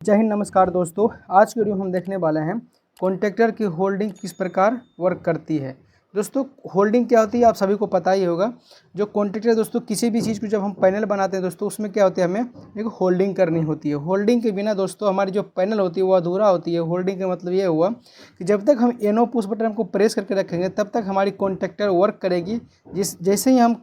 जय हिंद, नमस्कार दोस्तों। आज की वीडियो में हम देखने वाले हैं कॉन्ट्रैक्टर की होल्डिंग किस प्रकार वर्क करती है। दोस्तों होल्डिंग क्या होती है आप सभी को पता ही होगा। जो कॉन्ट्रैक्टर दोस्तों किसी भी चीज़ को जब हम पैनल बनाते हैं दोस्तों, उसमें क्या होता है, हमें एक होल्डिंग करनी होती है। होल्डिंग के बिना दोस्तों हमारी जो पैनल होती है वो अधूरा होती है। होल्डिंग का मतलब ये हुआ कि जब तक हम एनो पुश बटन को प्रेस करके रखेंगे तब तक हमारी कॉन्ट्रैक्टर वर्क करेगी। जैसे ही हम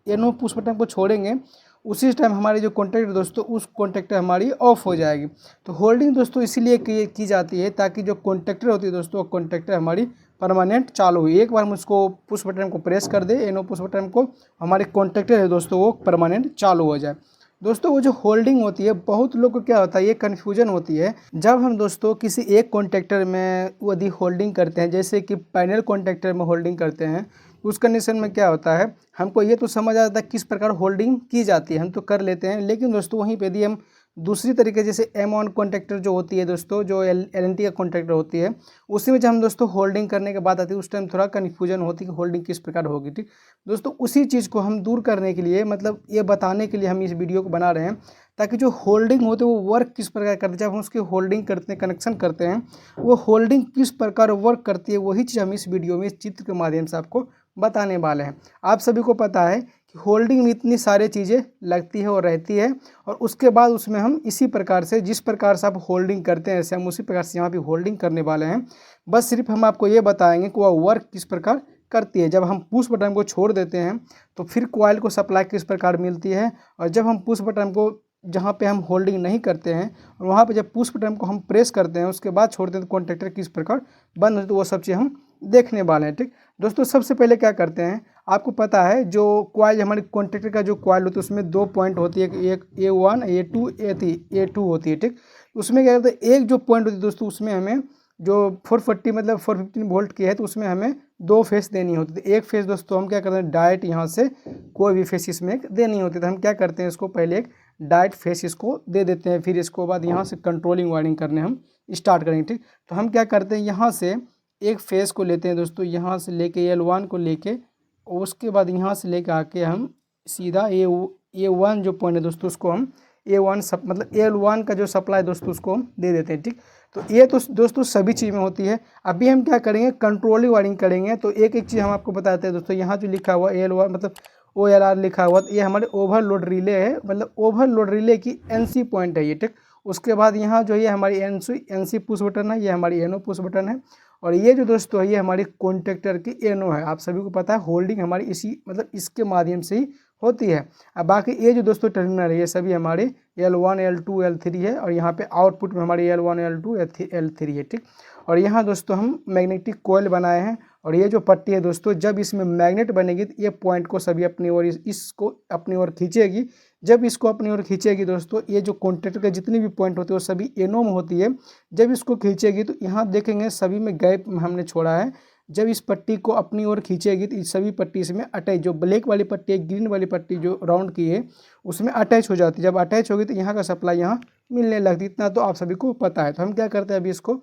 एनो पुश बटन को छोड़ेंगे उसी टाइम हमारी जो कॉन्ट्रैक्टर दोस्तों उस कॉन्ट्रैक्टर हमारी ऑफ हो जाएगी। तो होल्डिंग दोस्तों इसीलिए की जाती है ताकि जो कॉन्ट्रैक्टर होती है दोस्तों, कॉन्ट्रैक्टर हमारी परमानेंट चालू हुई। एक बार हम उसको पुश बटन को प्रेस कर दे, एनो पुश बटन को, हमारे कॉन्ट्रैक्टर है दोस्तों वो परमानेंट चालू हो जाए। दोस्तों वो जो होल्डिंग होती है, बहुत लोग को क्या होता है, ये कन्फ्यूजन होती है। जब हम दोस्तों किसी एक कॉन्ट्रैक्टर में यदि होल्डिंग करते हैं, जैसे कि पैनल कॉन्ट्रैक्टर में होल्डिंग करते हैं, उस कंडीशन में क्या होता है, हमको ये तो समझ आ जाता है किस प्रकार होल्डिंग की जाती है, हम तो कर लेते हैं। लेकिन दोस्तों वहीं पे यदि हम दूसरी तरीके जैसे M1 कॉन्ट्रैक्टर जो होती है दोस्तों, जो LNT का कॉन्ट्रैक्टर होती है, उसी में जब हम दोस्तों होल्डिंग करने के बाद आती है, उस टाइम थोड़ा कन्फ्यूजन होती है कि होल्डिंग किस प्रकार होगी। ठीक दोस्तों, उसी चीज़ को हम दूर करने के लिए, मतलब ये बताने के लिए हम इस वीडियो को बना रहे हैं, ताकि जो होल्डिंग होती है वो वर्क किस प्रकार करती है। जब हम उसकी होल्डिंग करते हैं, कनेक्शन करते हैं, वो होल्डिंग किस प्रकार वर्क करती है, वही चीज़ हम इस वीडियो में, इस चित्र के माध्यम से आपको बताने वाले हैं। आप सभी को पता है कि होल्डिंग में इतनी सारी चीज़ें लगती है और रहती है, और उसके बाद उसमें हम इसी प्रकार से, जिस प्रकार से आप होल्डिंग करते हैं, ऐसे हम उसी प्रकार से यहाँ पे होल्डिंग करने वाले हैं। बस सिर्फ हम आपको ये बताएंगे कि वह वर्क किस प्रकार करती है। जब हम पुश बटन को छोड़ देते हैं तो फिर कॉइल को सप्लाई किस प्रकार मिलती है, और जब हम पुश बटन को, जहाँ पे हम होल्डिंग नहीं करते हैं, और वहाँ पे जब पुश बटन को हम प्रेस करते हैं उसके बाद छोड़ते हैं तो कॉन्ट्रैक्टर किस प्रकार बंद होती है, तो वो सब चीज़ हम देखने वाले हैं। ठीक दोस्तों, सबसे पहले क्या करते हैं, आपको पता है जो कॉइल, हमारे कॉन्ट्रैक्टर का जो कॉइल होता है उसमें दो पॉइंट होती है, एक A1 A2 A2 होती है। ठीक, उसमें क्या करते हैं, एक जो पॉइंट होती है दोस्तों उसमें हमें जो 440 मतलब 415 वोल्ट की है, तो उसमें हमें दो फेस देनी होती थी। एक फेस दोस्तों हम क्या करते हैं, डायरेक्ट यहाँ से कोई भी फेस इसमें देनी होती है, तो हम क्या करते हैं, इसको पहले एक डायरेक्ट फेस इसको दे देते हैं। फिर इसको बाद यहाँ से कंट्रोलिंग वायरिंग करने हम स्टार्ट करेंगे। ठीक, तो हम क्या करते हैं, यहाँ से एक फेस को लेते हैं दोस्तों, यहाँ से लेके L1 को लेके, और उसके बाद यहाँ से लेके आके हम सीधा A1 जो पॉइंट है दोस्तों, उसको हम A1 सब मतलब L1 का जो सप्लाई दोस्तों उसको हम दे देते हैं। ठीक, तो ये तो दोस्तों सभी चीज़ में होती है। अभी हम क्या करेंगे, कंट्रोलिंग वायरिंग करेंगे। तो एक एक चीज़ हम आपको बताते हैं दोस्तों। यहाँ जो लिखा हुआ L1 मतलब OLR लिखा हुआ, तो ये हमारे ओवरलोड रिले है, मतलब ओवरलोड रिले की NC पॉइंट है ये। ठीक, उसके बाद यहाँ जो ये हमारी NC पुश बटन है, ये हमारी NO पुश बटन है, और ये जो दोस्तों है ये हमारी कॉन्ट्रैक्टर की NO है। आप सभी को पता है होल्डिंग हमारी इसी मतलब इसके माध्यम से ही होती है। अब बाकी ये जो दोस्तों टर्मिनल है ये सभी हमारे L1 L2 L3 है, और यहाँ पे आउटपुट में हमारी L1 L2 L3 है। ठीक, और यहाँ दोस्तों हम मैग्नेटिक कोयल बनाए हैं, और ये जो पट्टी है दोस्तों, जब इसमें मैग्नेट बनेगी तो ये पॉइंट को सभी अपनी ओर, इसको अपनी ओर खींचेगी। जब इसको अपनी ओर खींचेगी दोस्तों, ये जो कॉन्ट्रैक्टर के जितनी भी पॉइंट होती है वो सभी एनो में होती है। जब इसको खींचेगी तो यहाँ देखेंगे सभी में गैप हमने छोड़ा है। जब इस पट्टी को अपनी ओर खींचेगी तो इस सभी पट्टी इसमें अटैच, जो ब्लैक वाली पट्टी है, ग्रीन वाली पट्टी जो राउंड की है उसमें अटैच हो जाती है। जब अटैच होगी तो यहाँ का सप्लाई यहाँ मिलने लगती है। इतना तो आप सभी को पता है। तो हम क्या करते हैं, अभी इसको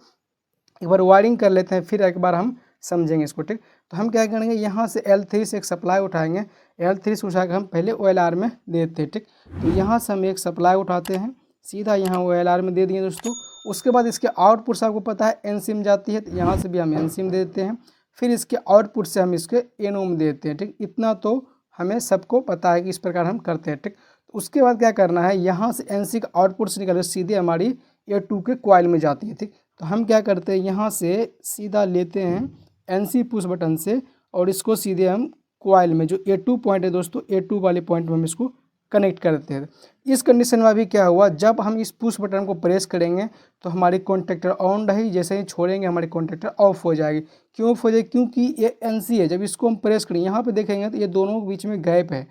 एक बार वायरिंग कर लेते हैं, फिर एक बार हम समझेंगे इसको। ठीक, तो हम क्या करेंगे, यहाँ से L3 से एक सप्लाई उठाएंगे। L3 से उठा कर हम पहले OLR में देते हैं। ठीक, तो यहाँ से हम एक सप्लाई उठाते हैं, सीधा यहाँ OLR में दे दिए दोस्तों। उसके बाद इसके आउटपुट से आपको पता है NC में जाती है, तो यहाँ से भी हम NC में दे देते हैं। फिर इसके आउटपुट से हम इसके NO में देते हैं। ठीक, इतना तो हमें सबको पता है कि इस प्रकार हम करते हैं। ठीक, तो उसके बाद क्या करना है, यहाँ से NC का आउटपुट से निकल सीधे हमारी A2 के कॉइल में जाती है। ठीक, तो हम क्या करते हैं, यहाँ से सीधा लेते हैं NC पुश बटन से, और इसको सीधे हम कॉइल में जो A2 पॉइंट है दोस्तों, A2 वाले पॉइंट में हम इसको कनेक्ट कर देते हैं। इस कंडीशन में अभी क्या हुआ, जब हम इस पुश बटन को प्रेस करेंगे तो हमारी कॉन्ट्रैक्टर ऑन रही, जैसे ही छोड़ेंगे हमारी कॉन्ट्रैक्टर ऑफ हो जाएगी। क्यों ऑफ हो जाएगी, क्योंकि ये NC है। जब इसको हम प्रेस करेंगे, यहाँ पे देखेंगे तो ये दोनों के बीच में गैप है,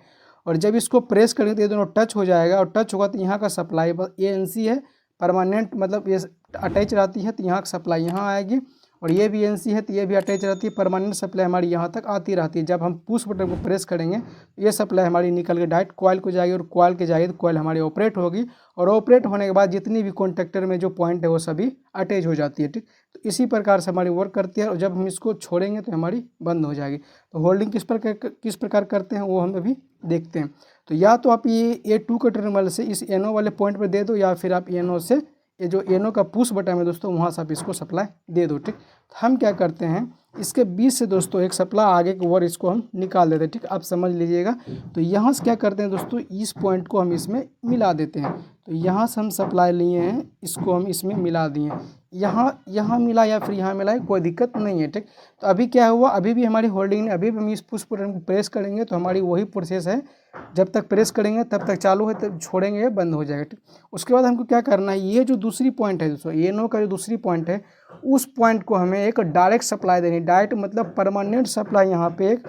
और जब इसको प्रेस करेंगे तो ये दोनों टच हो जाएगा, और टच होगा तो यहाँ का सप्लाई, ये NC है परमानेंट, मतलब ये अटैच रहती है, तो यहाँ की सप्लाई यहाँ आएगी, और ये भी NC है तो ये भी अटैच रहती है, परमानेंट सप्लाई हमारी यहाँ तक आती रहती है। जब हम पुश बटन को प्रेस करेंगे तो ये सप्लाई हमारी निकल के डायरेक्ट कॉइल को जाएगी, और कॉइल के जाएगी तो कॉइल हमारी ऑपरेट होगी, और ऑपरेट होने के बाद जितनी भी कॉन्ट्रैक्टर में जो पॉइंट है वो सभी अटैच हो जाती है। ठीक, तो इसी प्रकार से हमारी वर्क करती है, और जब हम इसको छोड़ेंगे तो हमारी बंद हो जाएगी। तो होल्डिंग किस प्रकार करते हैं वो हम अभी देखते हैं। तो या तो आप ये A2 के टर्मिनल से इस NO वाले पॉइंट पर दे दो, या फिर आप NO से ये जो एनो का पुश बटन है दोस्तों, वहाँ से आप इसको सप्लाई दे दो। ठीक, तो हम क्या करते हैं, इसके बीच से दोस्तों एक सप्लाई आगे की ओर इसको हम निकाल देते हैं। ठीक, आप समझ लीजिएगा। तो यहाँ से क्या करते हैं दोस्तों, इस पॉइंट को हम इसमें मिला देते हैं। तो यहाँ से हम सप्लाई लिए हैं, इसको हम इसमें मिला दिए। यहाँ मिला या फिर यहाँ मिला, कोई दिक्कत नहीं है। ठीक, तो अभी क्या हुआ, अभी भी हमारी होल्डिंग ने, अभी भी हम इस पुश बटन को प्रेस करेंगे तो हमारी वही प्रोसेस है, जब तक प्रेस करेंगे तब तक चालू है, तब छोड़ेंगे बंद हो जाएगा। ठीक, उसके बाद हमको क्या करना है, ये जो दूसरी पॉइंट है दोस्तों, एनो का जो दूसरी पॉइंट है, उस पॉइंट को हमें एक डायरेक्ट सप्लाई देनी। डायरेक्ट मतलब परमानेंट सप्लाई यहाँ पे, एक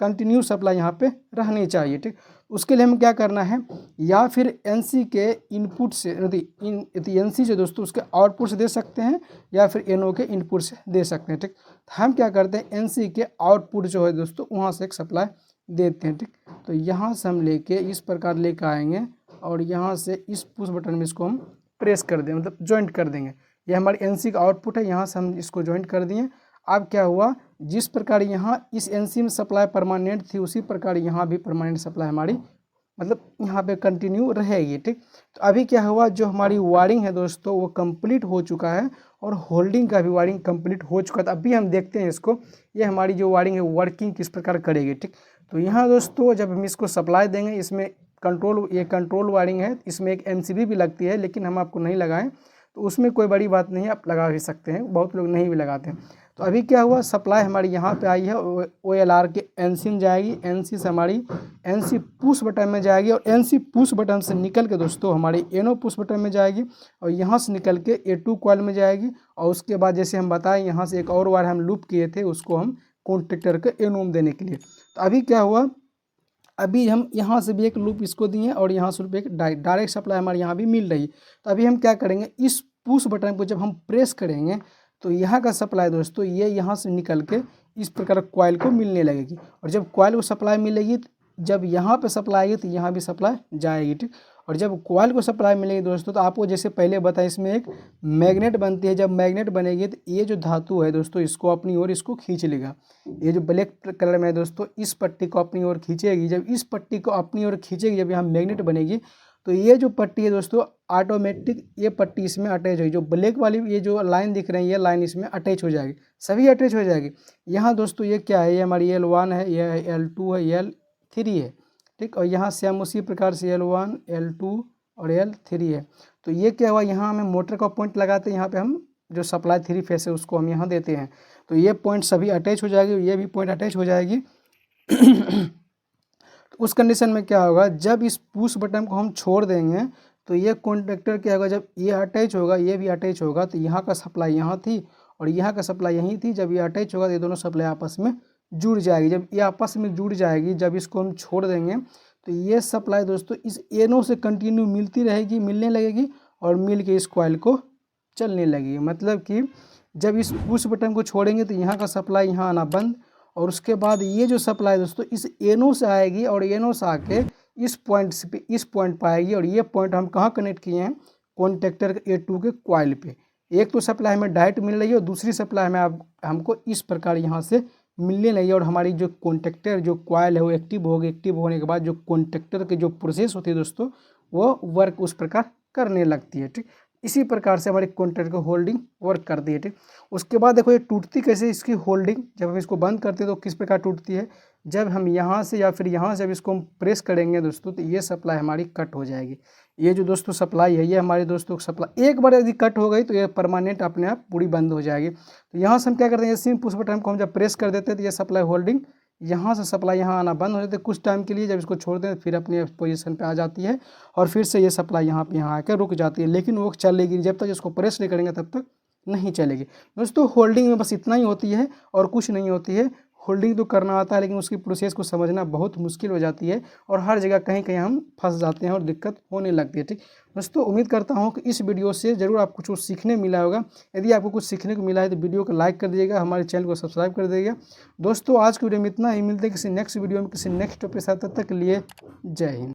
कंटिन्यू सप्लाई यहाँ पे रहनी चाहिए। ठीक, उसके लिए हमें क्या करना है, या फिर एनसी के इनपुट से, एनसी से दोस्तों उसके आउटपुट से दे सकते हैं, या फिर एनओ के इनपुट से दे सकते हैं। ठीक, हम क्या करते हैं, एनसी के आउटपुट जो है दोस्तों, वहाँ से एक सप्लाई देते हैं। ठीक, तो यहाँ से हम लेके इस प्रकार लेकर आएंगे और यहाँ से इस पुश बटन में इसको हम प्रेस कर देंगे, मतलब ज्वाइंट कर देंगे। ये हमारी एनसी का आउटपुट है, यहाँ से हम इसको ज्वाइंट कर दिए। अब क्या हुआ, जिस प्रकार यहाँ इस एनसी में सप्लाई परमानेंट थी, उसी प्रकार यहाँ भी परमानेंट सप्लाई हमारी, मतलब यहाँ पे कंटिन्यू रहेगी। ठीक, तो अभी क्या हुआ, जो हमारी वायरिंग है दोस्तों वो कंप्लीट हो चुका है और होल्डिंग का भी वायरिंग कंप्लीट हो चुका है। तो अभी हम देखते हैं इसको, ये हमारी जो वायरिंग है वर्किंग किस प्रकार करेगी। ठीक, तो यहाँ दोस्तों जब हम इसको सप्लाई देंगे, इसमें ये कंट्रोल वायरिंग है, इसमें एक MCB भी लगती है, लेकिन हम आपको नहीं लगाएं तो उसमें कोई बड़ी बात नहीं है, आप लगा भी सकते हैं, बहुत लोग नहीं भी लगाते हैं। तो अभी क्या हुआ, सप्लाई हमारी यहाँ पे आई है, OLR के NC में जाएगी, NC से हमारी NC पुश बटन में जाएगी और NC पुश बटन से निकल के दोस्तों हमारी एनो पुश बटन में जाएगी और यहाँ से निकल के A2 कॉइल में जाएगी। और उसके बाद जैसे हम बताएं, यहाँ से एक और वायर हम लूप किए थे, उसको हम कॉन्ट्रैक्टर के एनो में देने के लिए। तो अभी क्या हुआ, अभी हम यहाँ से भी एक लूप इसको दिए और यहाँ से एक डायरेक्ट सप्लाई हमारे यहाँ भी मिल रही है। तो अभी हम क्या करेंगे, इस पुश बटन को जब हम प्रेस करेंगे तो यहाँ का सप्लाई दोस्तों ये यहाँ से निकल के इस प्रकार कॉइल को मिलने लगेगी। और जब कॉइल को सप्लाई मिलेगी, जब यहाँ पे सप्लाई आएगी तो यहाँ भी सप्लाई जाएगी। ठीक, और जब कॉइल को सप्लाई मिलेगी दोस्तों, तो आपको जैसे पहले बताया, इसमें एक मैग्नेट बनती है। जब मैग्नेट बनेगी तो ये जो धातु है दोस्तों, इसको अपनी ओर इसको खींच लेगा। ये जो ब्लैक कलर में है दोस्तों, इस पट्टी को अपनी ओर खींचेगी। जब इस पट्टी को अपनी ओर खींचेगी, जब यहाँ मैग्नेट बनेगी, तो ये जो पट्टी है दोस्तों ऑटोमेटिक, ये पट्टी इसमें अटैच होगी। जो ब्लैक वाली ये जो लाइन दिख रही है, ये लाइन इसमें अटैच हो जाएगी, सभी अटैच हो जाएगी। यहाँ दोस्तों ये क्या है, ये हमारी L1 है, ये L2 है, L3 है। ठीक, और यहाँ से हम उसी प्रकार से L1, L2 और L3 है। तो ये क्या हुआ, यहाँ हमें मोटर का पॉइंट लगाते हैं, यहाँ पे हम जो सप्लाई 3 फेस है उसको हम यहाँ देते हैं। तो ये पॉइंट सभी अटैच हो जाएगी, ये भी पॉइंट अटैच हो जाएगी। तो उस कंडीशन में क्या होगा, जब इस पुश बटन को हम छोड़ देंगे तो ये कॉन्ट्रैक्टर क्या होगा, जब ये अटैच होगा ये भी अटैच होगा, तो यहाँ का सप्लाई यहाँ थी और यहाँ का सप्लाई यहीं थी। जब ये अटैच होगा तो ये दोनों सप्लाई आपस में जुड़ जाएगी। जब ये आपस में जुड़ जाएगी, जब इसको हम छोड़ देंगे तो ये सप्लाई दोस्तों इस एनो से कंटिन्यू मिलती रहेगी, मिलने लगेगी और मिल के इस कॉइल को चलने लगेगी। मतलब कि जब इस पुश बटन को छोड़ेंगे तो यहाँ का सप्लाई यहाँ आना बंद, और उसके बाद ये जो सप्लाई दोस्तों इस एनो से आएगी और एनो से आके इस पॉइंट पर आएगी। और ये पॉइंट हम कहाँ कनेक्ट किए हैं, कॉन्ट्रैक्टर के A2 के कॉइल पे। एक तो सप्लाई हमें डायरेक्ट मिल रही है और दूसरी सप्लाई हमें हमको इस प्रकार यहाँ से मिलने लगी। और हमारी जो कॉन्ट्रैक्टर जो कॉइल है वो एक्टिव होगी। एक्टिव होने के बाद जो कॉन्ट्रैक्टर की जो प्रोसेस होती है दोस्तों, वो वर्क उस प्रकार करने लगती है। ठीक, इसी प्रकार से हमारी कॉन्ट्रैक्टर की होल्डिंग वर्क करती है। ठीक, उसके बाद देखो ये टूटती कैसे, इसकी होल्डिंग जब हम इसको बंद करते हैं तो किस प्रकार टूटती है, जब हम यहाँ से या फिर यहाँ से जब इसको हम प्रेस करेंगे दोस्तों, तो ये सप्लाई हमारी कट हो जाएगी। ये जो दोस्तों सप्लाई है, ये हमारे दोस्तों सप्लाई एक बार यदि कट हो गई तो ये परमानेंट अपने आप पूरी बंद हो जाएगी। तो यहाँ से हम क्या करते हैं, सिम पुश बटन को हम जब प्रेस कर देते हैं तो ये सप्लाई होल्डिंग यहाँ से सप्लाई यहाँ आना बंद हो जाती है कुछ टाइम के लिए। जब इसको छोड़ दें फिर अपनी पोजीशन पे आ जाती है और फिर से ये सप्लाई यहाँ आकर रुक जाती है, लेकिन वो चलेगी जब तक इसको प्रेस नहीं करेंगे तब तक नहीं चलेगी। दोस्तों होल्डिंग में बस इतना ही होती है और कुछ नहीं होती है। होल्डिंग तो करना आता है, लेकिन उसकी प्रोसेस को समझना बहुत मुश्किल हो जाती है और हर जगह कहीं कहीं हम फंस जाते हैं और दिक्कत होने लगती है। ठीक दोस्तों, उम्मीद करता हूं कि इस वीडियो से ज़रूर आपको कुछ सीखने मिला होगा। यदि आपको कुछ सीखने को मिला है तो वीडियो को लाइक कर दीजिएगा, हमारे चैनल को सब्सक्राइब कर दीजिएगा। दोस्तों आज की वीडियो में इतना ही, मिलते हैं किसी नेक्स्ट वीडियो में किसी नेक्स्ट टॉपिक के साथ। तब तक के लिए जय हिंद।